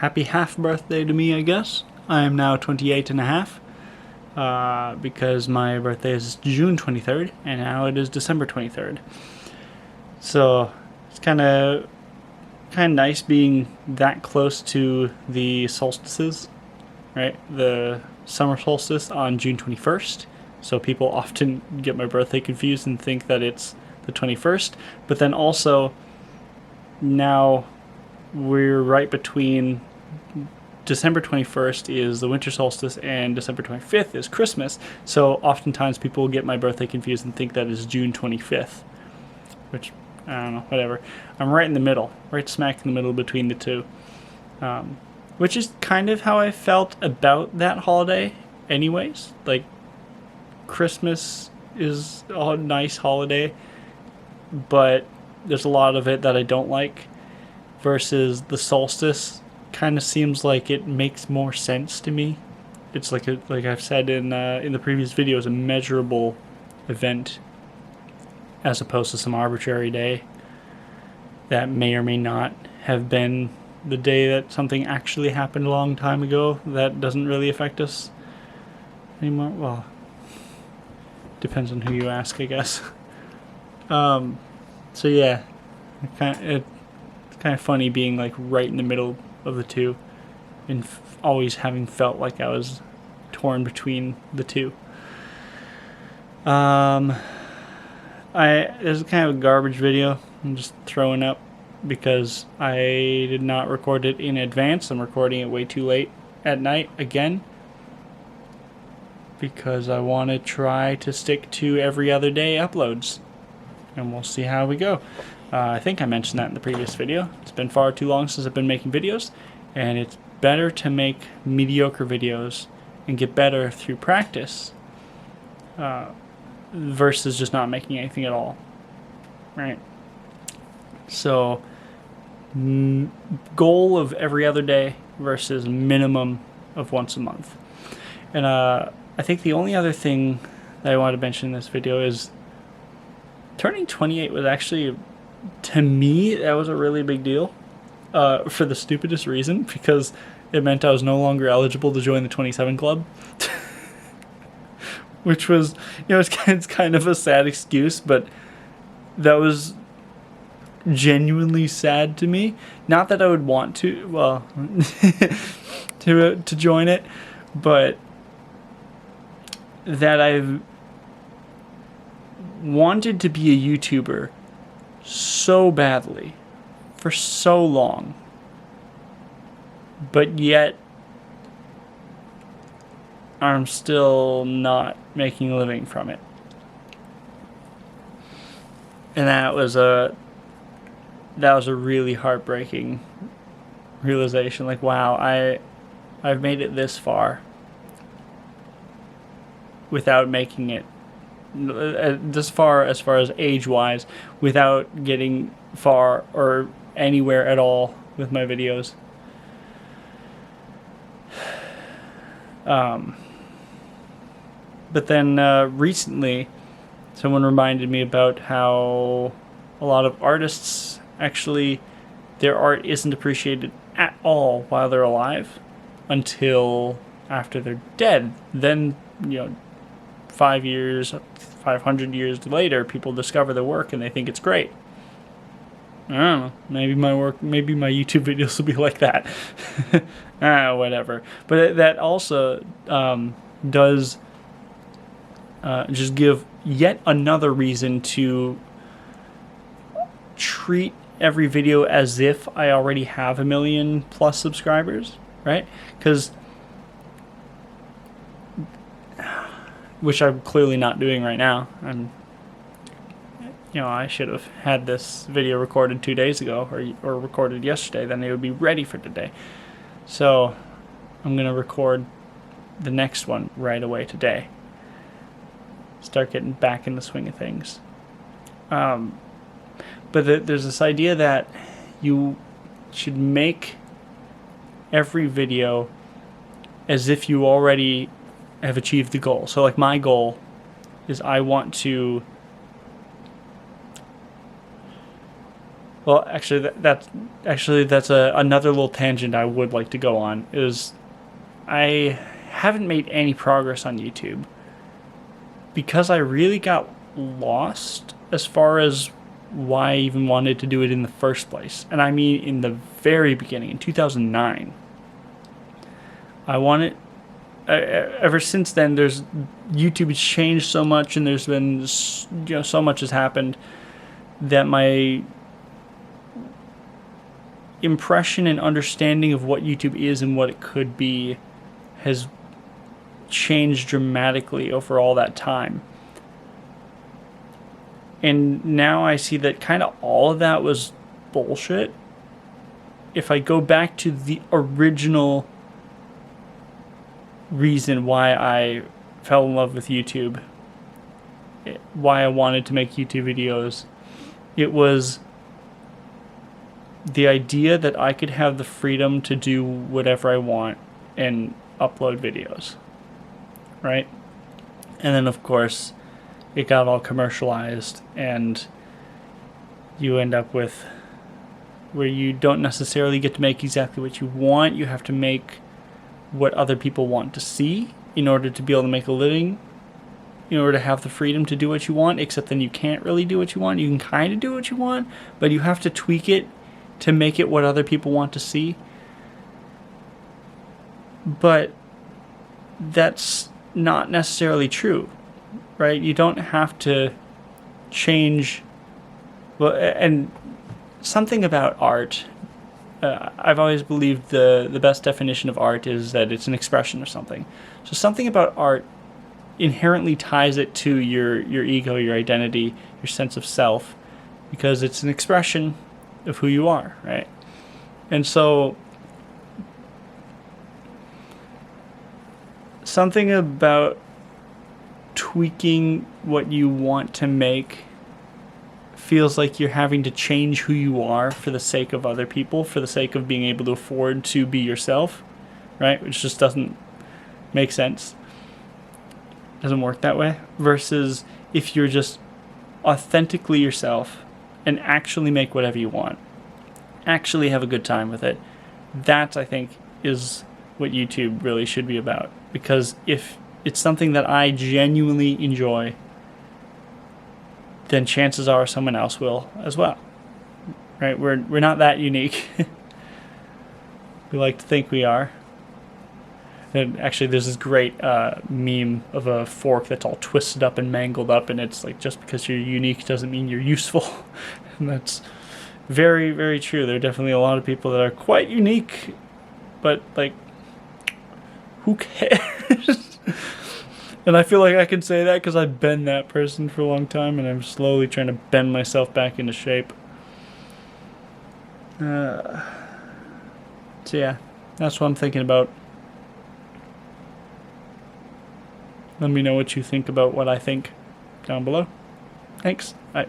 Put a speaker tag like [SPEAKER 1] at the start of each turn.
[SPEAKER 1] happy half birthday to me, I guess. I am now 28 and a half. Because my birthday is June 23rd, and now it is December 23rd. So it's kind of nice being that close to the solstices, right? The summer solstice on June 21st. So people often get my birthday confused and think that it's the 21st. But then also, now we're right between December 21st is the winter solstice and December 25th is Christmas. So oftentimes people get my birthday confused and think that it's June 25th. Which, I don't know, whatever. I'm right in the middle, right smack in the middle between the two. Which is kind of how I felt about that holiday anyways. Like, Christmas is a nice holiday, but there's a lot of it that I don't like, versus the solstice kind of seems like it makes more sense to me. It's like I've said in the previous videos, a measurable event as opposed to some arbitrary day that may or may not have been the day that something actually happened a long time ago that doesn't really affect us anymore. Well, depends on who you ask, I guess. So yeah, it's kind of funny being like right in the middle of the two, and always having felt like I was torn between the two. There's kind of a garbage video I'm just throwing up because I did not record it in advance. I'm recording it way too late at night again because I want to try to stick to every other day uploads, and we'll see how we go. I think I mentioned that in the previous video. It's been far too long since I've been making videos, and it's better to make mediocre videos and get better through practice versus just not making anything at all, right? So, goal of every other day versus minimum of once a month. And I think the only other thing that I wanted to mention in this video is turning 28 was actually, to me, that was a really big deal for the stupidest reason, because it meant I was no longer eligible to join the 27 Club. Which was, it's kind of a sad excuse, but that was genuinely sad to me. Not that I would want to, well, to join it, but that I've wanted to be a YouTuber so badly for so long, but yet I'm still not making a living from it. And that was a really heartbreaking realization. Like, wow, I've made it this far without making it this far as age-wise, without getting far or anywhere at all with my videos. But then recently, someone reminded me about how a lot of artists, actually, their art isn't appreciated at all while they're alive until after they're dead. Then, 500 years later, people discover their work and they think it's great. I don't know. Maybe my YouTube videos will be like that. Whatever. But that also does just give yet another reason to treat every video as if I already have 1 million plus subscribers, right? Because, which I'm clearly not doing right now. I should have had this video recorded 2 days ago or recorded yesterday, then it would be ready for today. So I'm going to record the next one right away today. Start getting back in the swing of things. But there's this idea that you should make every video as if you already have achieved the goal. So like my goal is I want to Well, actually, that's another little tangent I would like to go on. Is I haven't made any progress on YouTube because I really got lost as far as why I even wanted to do it in the first place. And I mean, in the very beginning, in 2009, I wanted. Ever since then, there's YouTube has changed so much, and there's been so much has happened that my impression and understanding of what YouTube is and what it could be has changed dramatically over all that time. And now I see that kind of all of that was bullshit. If I go back to the original reason why I fell in love with YouTube, why I wanted to make YouTube videos, it was the idea that I could have the freedom to do whatever I want and upload videos, right? And then, of course, it got all commercialized, and you end up with where you don't necessarily get to make exactly what you want. You have to make what other people want to see in order to be able to make a living, in order to have the freedom to do what you want, except then you can't really do what you want. You can kind of do what you want, but you have to tweak it to make it what other people want to see. But that's not necessarily true, right? You don't have to change. Well, and something about art, I've always believed the best definition of art is that it's an expression of something. So something about art inherently ties it to your ego, your identity, your sense of self, because it's an expression of who you are, right? And so something about tweaking what you want to make feels like you're having to change who you are for the sake of other people, for the sake of being able to afford to be yourself, right? Which just doesn't make sense. Doesn't work that way. Versus if you're just authentically yourself and actually make whatever you want, actually have a good time with it, that, I think, is what YouTube really should be about. Because if it's something that I genuinely enjoy, then chances are someone else will as well, right? We're not that unique. We like to think we are. And actually, there's this great meme of a fork that's all twisted up and mangled up, and it's like, just because you're unique doesn't mean you're useful. And that's very, very true. There are definitely a lot of people that are quite unique, but, like, who cares? And I feel like I can say that because I've been that person for a long time, and I'm slowly trying to bend myself back into shape. So yeah, that's what I'm thinking about. Let me know what you think about what I think down below. Thanks. Bye.